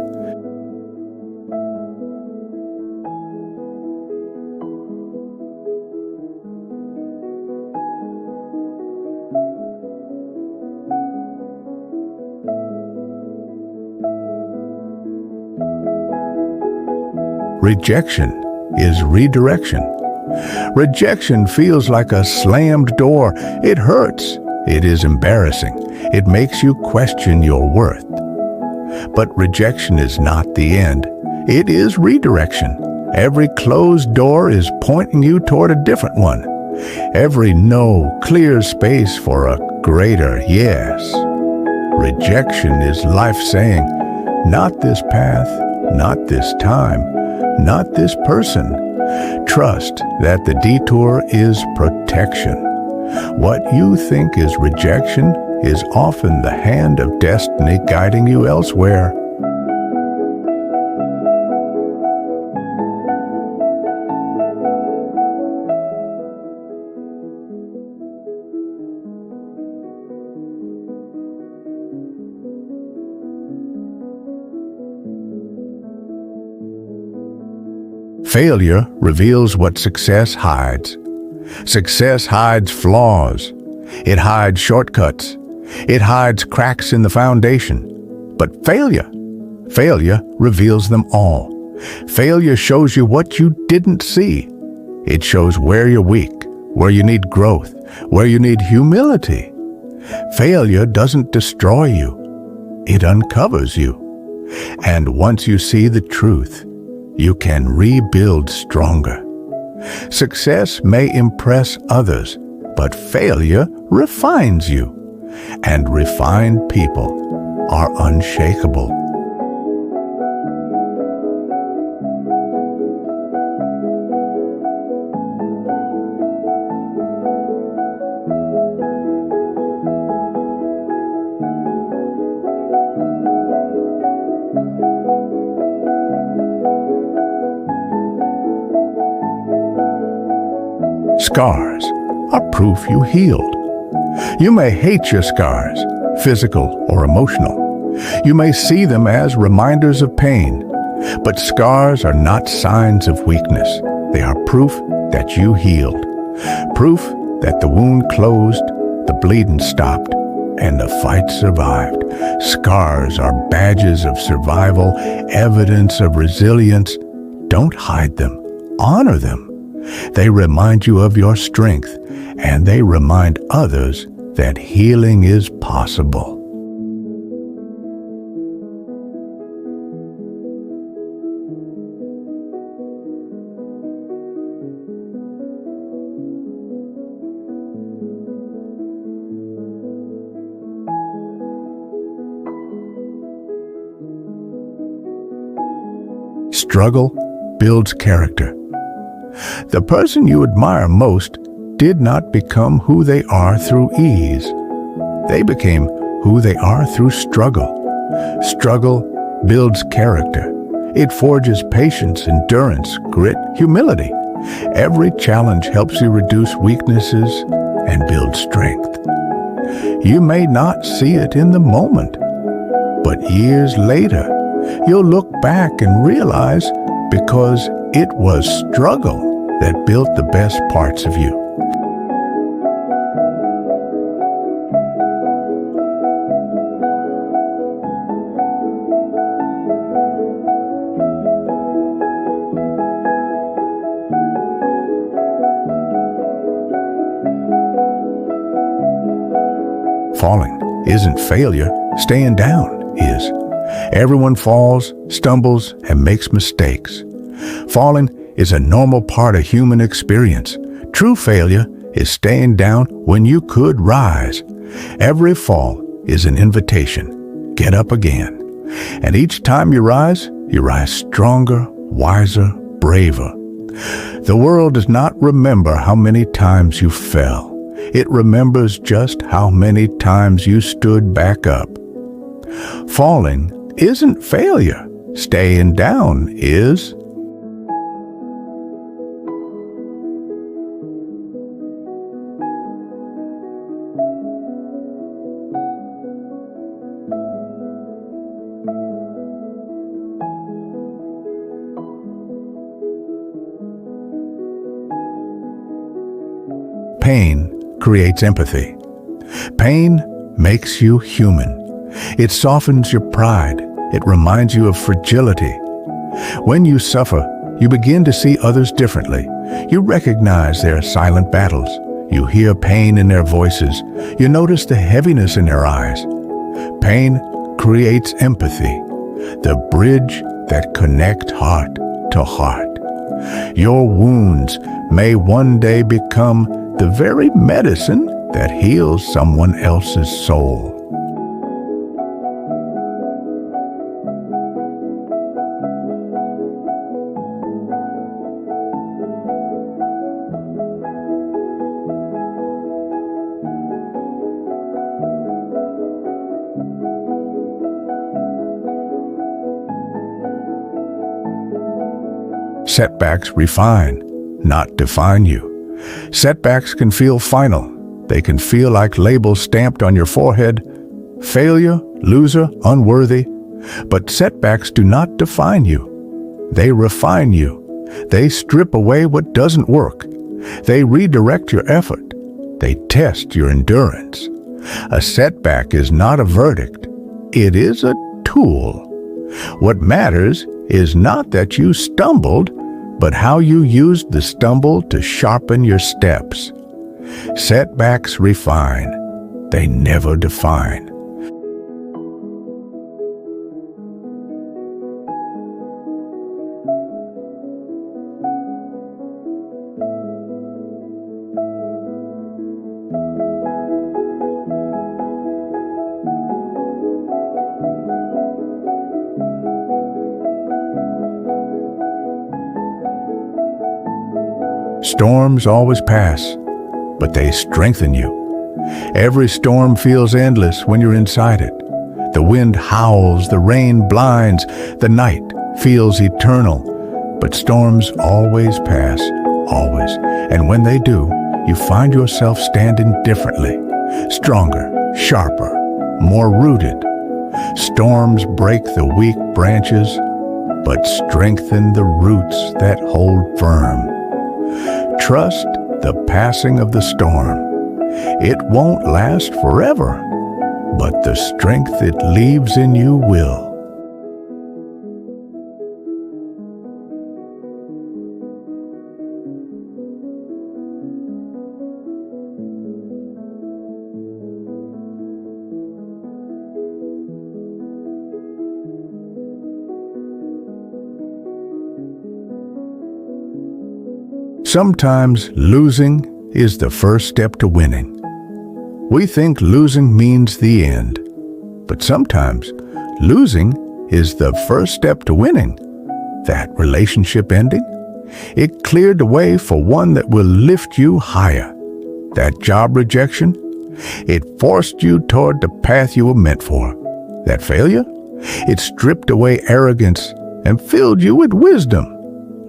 Rejection is redirection. Rejection feels like a slammed door. It hurts. It is embarrassing. It makes you question your worth. But rejection is not the end. It is redirection. Every closed door is pointing you toward a different one. Every no clears space for a greater yes. Rejection is life saying, not this path, not this time, not this person. Trust that the detour is protection. What you think is rejection is often the hand of destiny guiding you elsewhere. Failure reveals what success hides. Success hides flaws. It hides shortcuts. It hides cracks in the foundation. But failure reveals them all. Failure shows you what you didn't see. It shows where you're weak, where you need growth, where you need humility. Failure doesn't destroy you. It uncovers you. And once you see the truth, you can rebuild stronger. Success may impress others, but failure refines you. And refined people are unshakable. Scars are proof you healed. You may hate your scars, physical or emotional. You may see them as reminders of pain, but scars are not signs of weakness. They are proof that you healed. Proof that the wound closed, the bleeding stopped, and the fight survived. Scars are badges of survival, evidence of resilience. Don't hide them. Honor them. They remind you of your strength, and they remind others that healing is possible. Struggle builds character. The person you admire most did not become who they are through ease. They became who they are through struggle. Struggle builds character. It forges patience, endurance, grit, humility. Every challenge helps you reduce weaknesses and build strength. You may not see it in the moment, but years later, you'll look back and realize because it was struggle that built the best parts of you. Falling isn't failure, staying down is. Everyone falls, stumbles, and makes mistakes. Falling is a normal part of human experience. True failure is staying down when you could rise. Every fall is an invitation. Get up again. And each time you rise stronger, wiser, braver. The world does not remember how many times you fell. It remembers just how many times you stood back up. Falling isn't failure. Staying down is. Pain creates empathy. Pain makes you human. It softens your pride. It reminds you of fragility. When you suffer, you begin to see others differently. You recognize their silent battles. You hear pain in their voices. You notice the heaviness in their eyes. Pain creates empathy, the bridge that connects heart to heart. Your wounds may one day become the very medicine that heals someone else's soul. Setbacks refine, not define you. Setbacks can feel final. They can feel like labels stamped on your forehead: failure, loser, unworthy. But setbacks do not define you. They refine you. They strip away what doesn't work. They redirect your effort. They test your endurance. A setback is not a verdict. It is a tool. What matters is not that you stumbled, but how you used the stumble to sharpen your steps. Setbacks refine. They never define. Storms always pass, but they strengthen you. Every storm feels endless when you're inside it. The wind howls, the rain blinds, the night feels eternal. But storms always pass, always. And when they do, you find yourself standing differently, stronger, sharper, more rooted. Storms break the weak branches, but strengthen the roots that hold firm. Trust the passing of the storm. It won't last forever, but the strength it leaves in you will. Sometimes losing is the first step to winning. We think losing means the end, but sometimes losing is the first step to winning. That relationship ending, it cleared the way for one that will lift you higher. That job rejection, it forced you toward the path you were meant for. That failure, it stripped away arrogance and filled you with wisdom.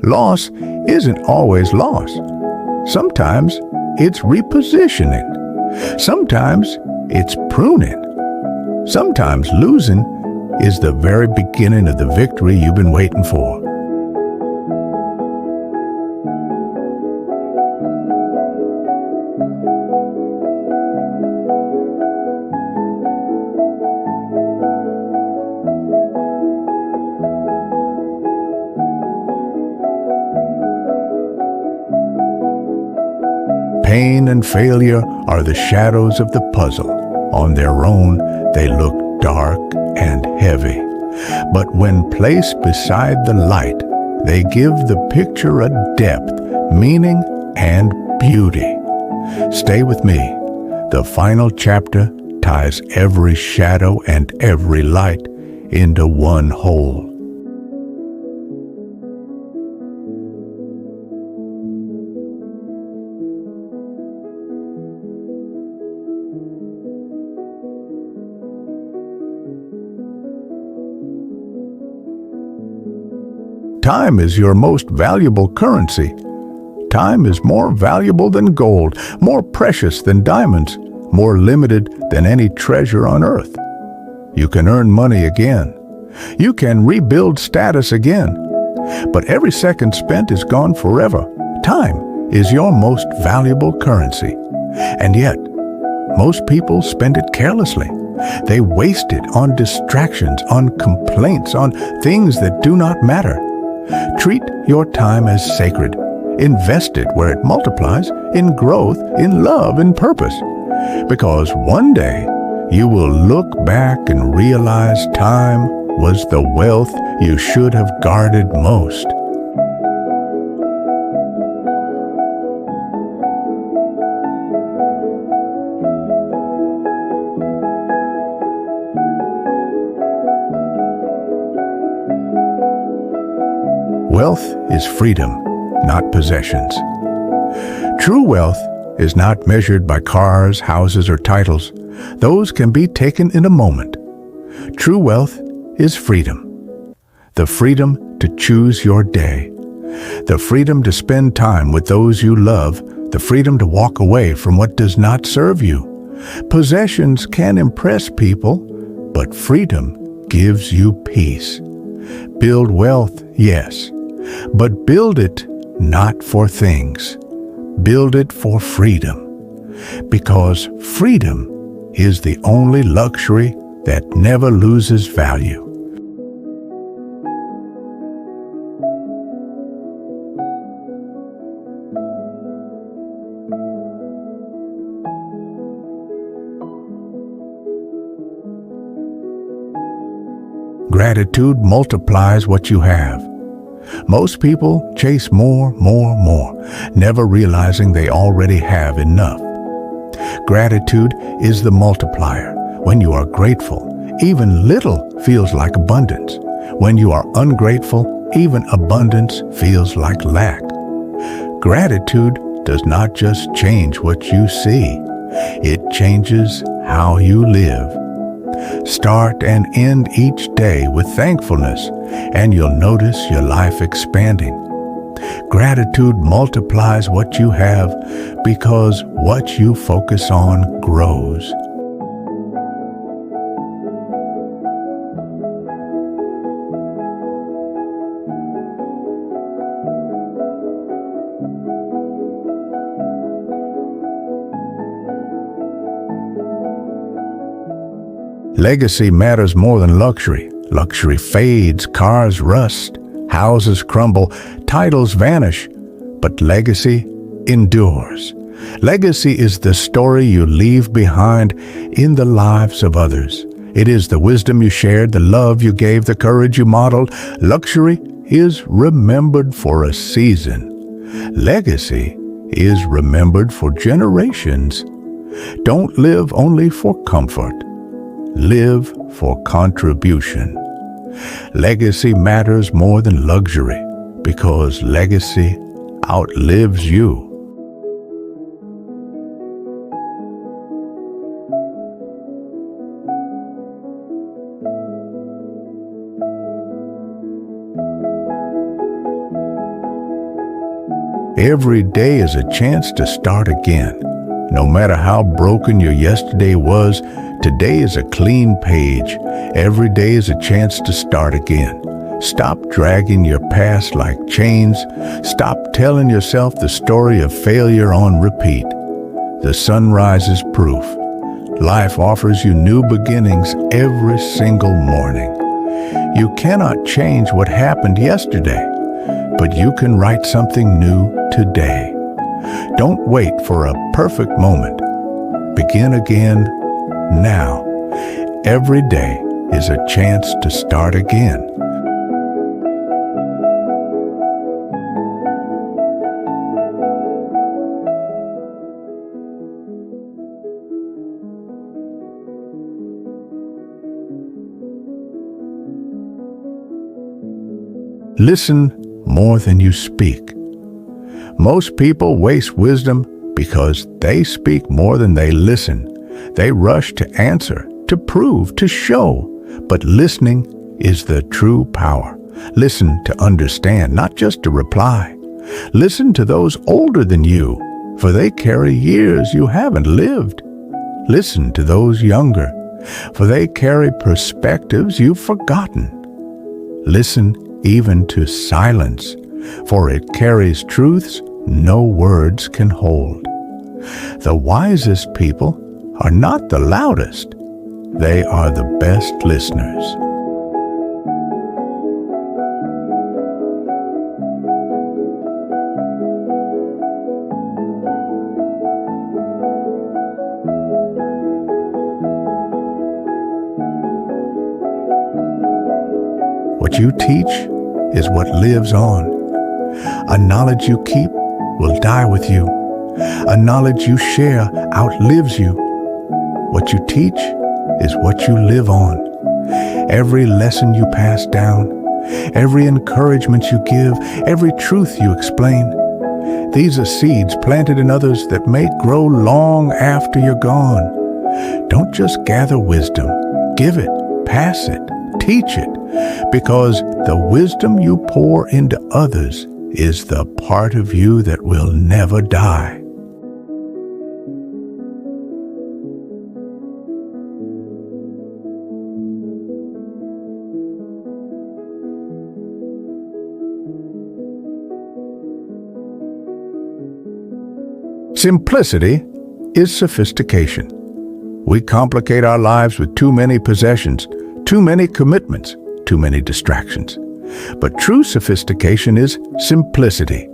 Loss isn't always loss. Sometimes it's repositioning. Sometimes it's pruning. Sometimes losing is the very beginning of the victory you've been waiting for. Pain and failure are the shadows of the puzzle. On their own, they look dark and heavy. But when placed beside the light, they give the picture a depth, meaning, and beauty. Stay with me. The final chapter ties every shadow and every light into one whole. Time is your most valuable currency. Time is more valuable than gold, more precious than diamonds, more limited than any treasure on earth. You can earn money again. You can rebuild status again. But every second spent is gone forever. Time is your most valuable currency. And yet, most people spend it carelessly. They waste it on distractions, on complaints, on things that do not matter. Treat your time as sacred. Invest it where it multiplies, in growth, in love, in purpose. Because one day, you will look back and realize time was the wealth you should have guarded most. Wealth is freedom, not possessions. True wealth is not measured by cars, houses, or titles. Those can be taken in a moment. True wealth is freedom. The freedom to choose your day. The freedom to spend time with those you love. The freedom to walk away from what does not serve you. Possessions can impress people, but freedom gives you peace. Build wealth, yes, but build it not for things. Build it for freedom, because freedom is the only luxury that never loses value. Gratitude multiplies what you have. Most people chase more, never realizing they already have enough. Gratitude is the multiplier. When you are grateful, even little feels like abundance. When you are ungrateful, even abundance feels like lack. Gratitude does not just change what you see, it changes how you live. Start and end each day with thankfulness, and you'll notice your life expanding. Gratitude multiplies what you have because what you focus on grows. Legacy matters more than luxury. Luxury fades, cars rust, houses crumble, titles vanish, but legacy endures. Legacy is the story you leave behind in the lives of others. It is the wisdom you shared, the love you gave, the courage you modeled. Luxury is remembered for a season. Legacy is remembered for generations. Don't live only for comfort. Live for contribution. Legacy matters more than luxury because legacy outlives you. Every day is a chance to start again. No matter how broken your yesterday was, today is a clean page. Every day is a chance to start again. Stop dragging your past like chains. Stop telling yourself the story of failure on repeat. The sunrise is proof. Life offers you new beginnings every single morning. You cannot change what happened yesterday, but you can write something new today. Don't wait for a perfect moment. Begin again now. Every day is a chance to start again. Listen more than you speak. Most people waste wisdom because they speak more than they listen. They rush to answer, to prove, to show. But listening is the true power. Listen to understand, not just to reply. Listen to those older than you, for they carry years you haven't lived. Listen to those younger, for they carry perspectives you've forgotten. Listen even to silence, for it carries truths no words can hold. The wisest people are not the loudest. They are the best listeners. What you teach is what lives on. A knowledge you keep will die with you. A knowledge you share outlives you. What you teach is what you live on. Every lesson you pass down, every encouragement you give, every truth you explain, these are seeds planted in others that may grow long after you're gone. Don't just gather wisdom. Give it, pass it, teach it, because the wisdom you pour into others is the part of you that will never die. Simplicity is sophistication. We complicate our lives with too many possessions, too many commitments, too many distractions. But true sophistication is simplicity.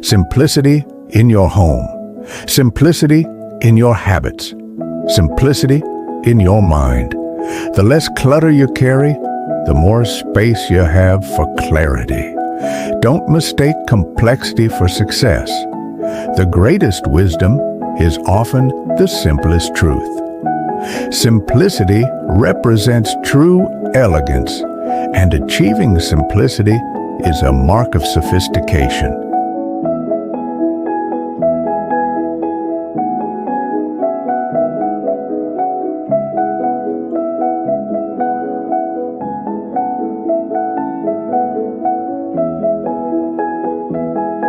Simplicity in your home. Simplicity in your habits. Simplicity in your mind. The less clutter you carry, the more space you have for clarity. Don't mistake complexity for success. The greatest wisdom is often the simplest truth. Simplicity represents true elegance, and achieving simplicity is a mark of sophistication.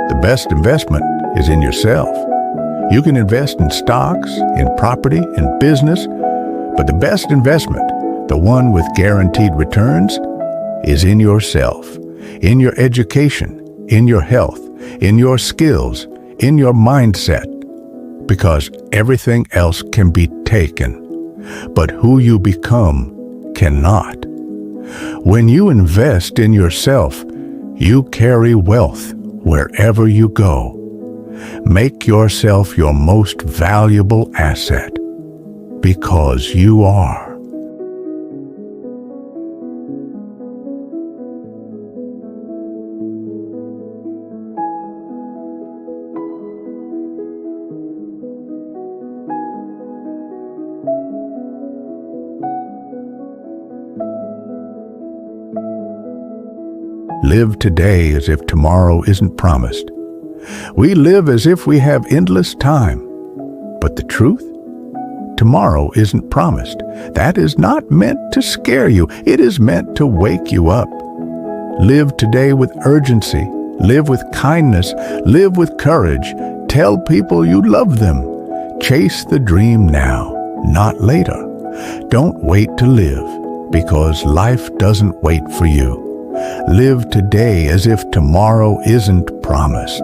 The best investment is in yourself. You can invest in stocks, in property, in business, but the best investment, the one with guaranteed returns, is in yourself, in your education, in your health, in your skills, in your mindset, because everything else can be taken, but who you become cannot. When you invest in yourself, you carry wealth wherever you go. Make yourself your most valuable asset, because you are. Live today as if tomorrow isn't promised. We live as if we have endless time. But the truth? Tomorrow isn't promised. That is not meant to scare you. It is meant to wake you up. Live today with urgency. Live with kindness. Live with courage. Tell people you love them. Chase the dream now, not later. Don't wait to live, because life doesn't wait for you. Live today as if tomorrow isn't promised.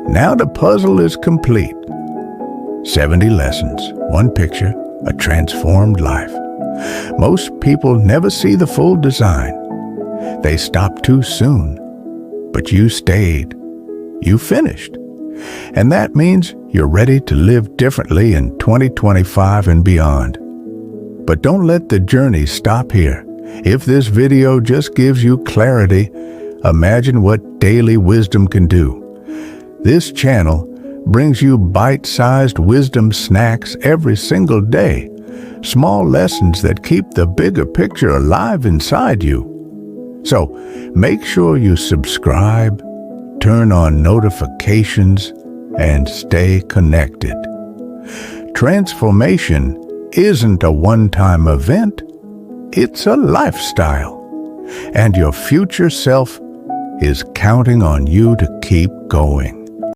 Now the puzzle is complete. 70 lessons, one picture, a transformed life. Most people never see the full design. They stop too soon. But you stayed. You finished. And that means you're ready to live differently in 2025 and beyond. But don't let the journey stop here. If this video just gives you clarity, imagine what daily wisdom can do. This channel brings you bite-sized wisdom snacks every single day. Small lessons that keep the bigger picture alive inside you. So, make sure you subscribe, turn on notifications, and stay connected. Transformation isn't a one-time event, it's a lifestyle. And your future self is counting on you to keep going.